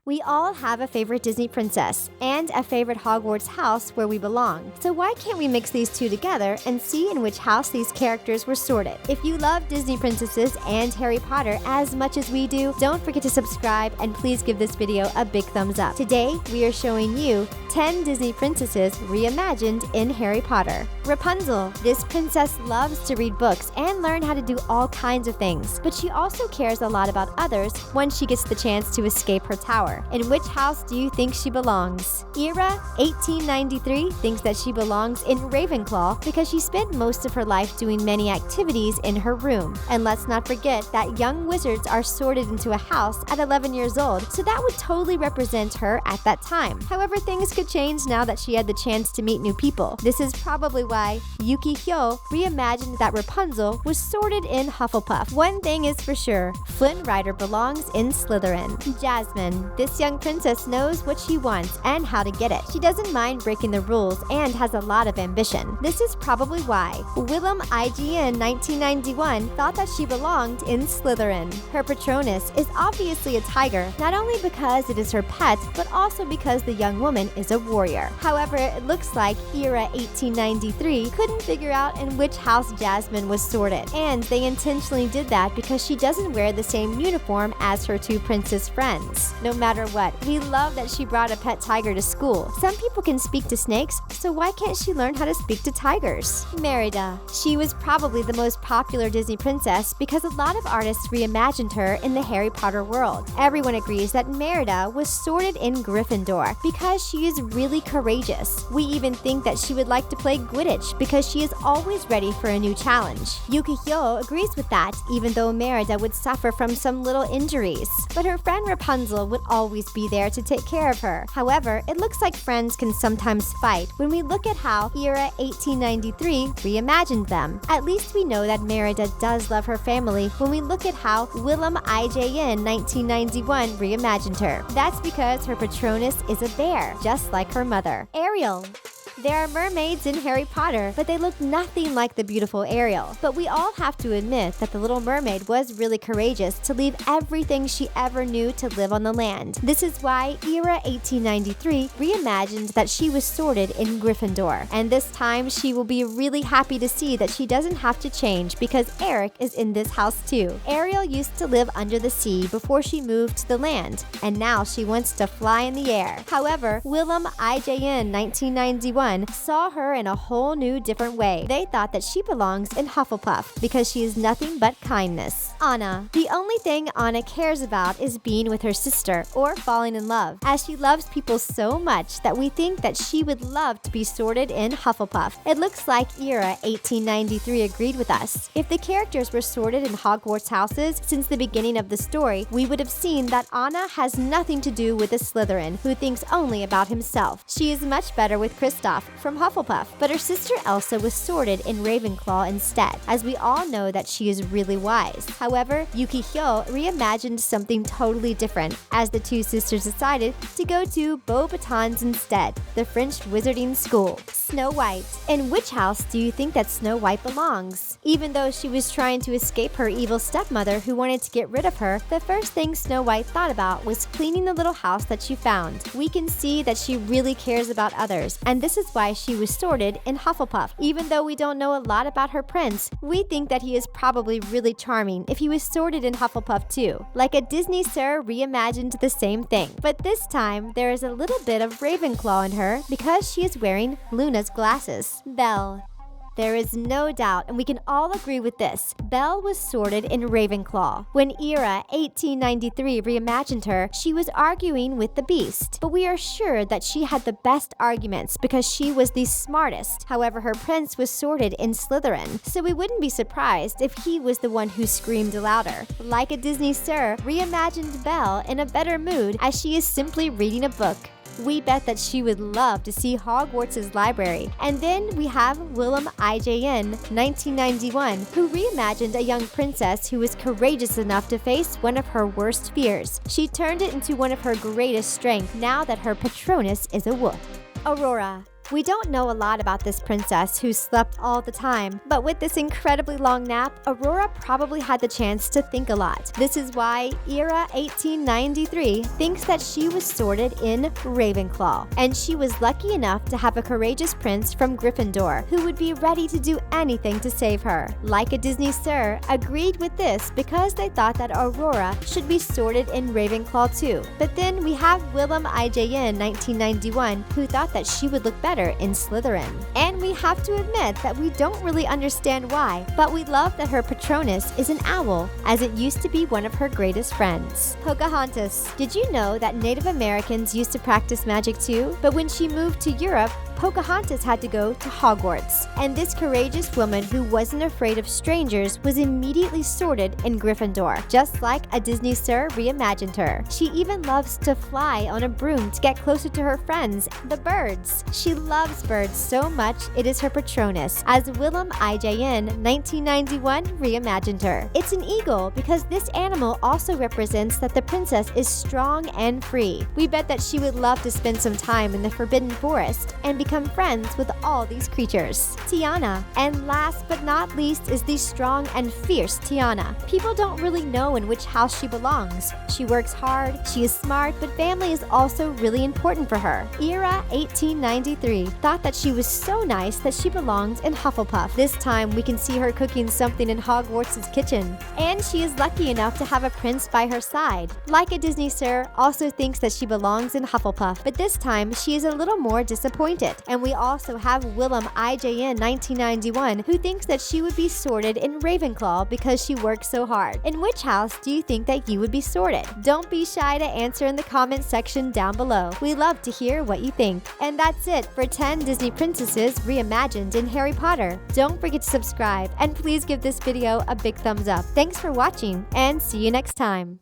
We all have a favorite Disney princess and a favorite Hogwarts house where we belong. So why can't we mix these two together and see in which house these characters were sorted? If you love Disney princesses and Harry Potter as much as we do, don't forget to subscribe and please give this video a big thumbs up. Today, we are showing you 10 Disney princesses reimagined in Harry Potter. Rapunzel. This princess loves to read books and learn how to do all kinds of things, but she also cares a lot about others when she gets the chance to escape her tower. In which house do you think she belongs? Ira, 1893, thinks that she belongs in Ravenclaw because she spent most of her life doing many activities in her room. And let's not forget that young wizards are sorted into a house at 11 years old, so that would totally represent her at that time. However, things could change now that she had the chance to meet new people. This is probably why YukiHyo reimagined that Rapunzel was sorted in Hufflepuff. One thing is for sure, Flynn Rider belongs in Slytherin. Jasmine. This young princess knows what she wants and how to get it. She doesn't mind breaking the rules and has a lot of ambition. This is probably why Willem IGN 1991 thought that she belonged in Slytherin. Her Patronus is obviously a tiger, not only because it is her pet, but also because the young woman is a warrior. However, it looks like Ira 1893 couldn't figure out in which house Jasmine was sorted, and they intentionally did that because she doesn't wear the same uniform as her two princess friends. No matter what, we love that she brought a pet tiger to school. Some people can speak to snakes, so why can't she learn how to speak to tigers? Merida. She was probably the most popular Disney princess because a lot of artists reimagined her in the Harry Potter world. Everyone agrees that Merida was sorted in Gryffindor because she is really courageous. We even think that she would like to play Quidditch because she is always ready for a new challenge. YukiHyo agrees with that, even though Merida would suffer from some little injuries. But her friend Rapunzel would always be there to take care of her. However, it looks like friends can sometimes fight when we look at how Ira 1893 reimagined them. At least we know that Merida does love her family when we look at how Willem IJN 1991 reimagined her. That's because her Patronus is a bear, just like her mother. Ariel. There are mermaids in Harry Potter, but they look nothing like the beautiful Ariel. But we all have to admit that the Little Mermaid was really courageous to leave everything she ever knew to live on the land. This is why Ira 1893 reimagined that she was sorted in Gryffindor. And this time, she will be really happy to see that she doesn't have to change because Eric is in this house too. Ariel used to live under the sea before she moved to the land, and now she wants to fly in the air. However, Willem IJN 1991 saw her in a whole new different way. They thought that she belongs in Hufflepuff because she is nothing but kindness. Anna. The only thing Anna cares about is being with her sister or falling in love, as she loves people so much that we think that she would love to be sorted in Hufflepuff. It looks like Ira 1893 agreed with us. If the characters were sorted in Hogwarts houses since the beginning of the story, we would have seen that Anna has nothing to do with a Slytherin who thinks only about himself. She is much better with Kristoff from Hufflepuff, but her sister Elsa was sorted in Ravenclaw instead, as we all know that she is really wise. However, YukiHyo reimagined something totally different, as the two sisters decided to go to Beauxbatons instead, the French wizarding school. Snow White. In which house do you think that Snow White belongs? Even though she was trying to escape her evil stepmother who wanted to get rid of her, the first thing Snow White thought about was cleaning the little house that she found. We can see that she really cares about others, and this is why she was sorted in Hufflepuff. Even though we don't know a lot about her prince, we think that he is probably really charming if he was sorted in Hufflepuff too. Like a Disney sir reimagined the same thing. But this time, there is a little bit of Ravenclaw in her because she is wearing Luna's glasses. Belle. There is no doubt, and we can all agree with this. Belle was sorted in Ravenclaw. When Ira 1893 reimagined her, she was arguing with the Beast. But we are sure that she had the best arguments because she was the smartest. However, her prince was sorted in Slytherin, so we wouldn't be surprised if he was the one who screamed louder. Like a Disney sir reimagined Belle in a better mood as she is simply reading a book. We bet that she would love to see Hogwarts' library. And then we have Willem IJN 1991, who reimagined a young princess who was courageous enough to face one of her worst fears. She turned it into one of her greatest strengths now that her Patronus is a wolf. Aurora. We don't know a lot about this princess who slept all the time, but with this incredibly long nap, Aurora probably had the chance to think a lot. This is why Era 1893 thinks that she was sorted in Ravenclaw, and she was lucky enough to have a courageous prince from Gryffindor who would be ready to do anything to save her. Like a Disney sir, agreed with this because they thought that Aurora should be sorted in Ravenclaw too. But then we have Willem IJN 1991 who thought that she would look better in Slytherin. And we have to admit that we don't really understand why, but we love that her Patronus is an owl, as it used to be one of her greatest friends. Pocahontas. Did you know that Native Americans used to practice magic too? But when she moved to Europe, Pocahontas had to go to Hogwarts, and this courageous woman who wasn't afraid of strangers was immediately sorted in Gryffindor, just like a Disney sir reimagined her. She even loves to fly on a broom to get closer to her friends, the birds. She loves birds so much it is her Patronus, as Willem IJN 1991 reimagined her. It's an eagle because this animal also represents that the princess is strong and free. We bet that she would love to spend some time in the Forbidden Forest and become friends with all these creatures. Tiana. And last but not least is the strong and fierce Tiana. People don't really know in which house she belongs. She works hard, she is smart, but family is also really important for her. Era 1893 thought that she was so nice that she belonged in Hufflepuff. This time we can see her cooking something in Hogwarts' kitchen. And she is lucky enough to have a prince by her side. Like a Disney sir, also thinks that she belongs in Hufflepuff, but this time she is a little more disappointed. And we also have Willem IJN 1991 who thinks that she would be sorted in Ravenclaw because she works so hard. In which house do you think that you would be sorted? Don't be shy to answer in the comment section down below. We love to hear what you think. And that's it for 10 Disney princesses reimagined in Harry Potter. Don't forget to subscribe and please give this video a big thumbs up. Thanks for watching and see you next time.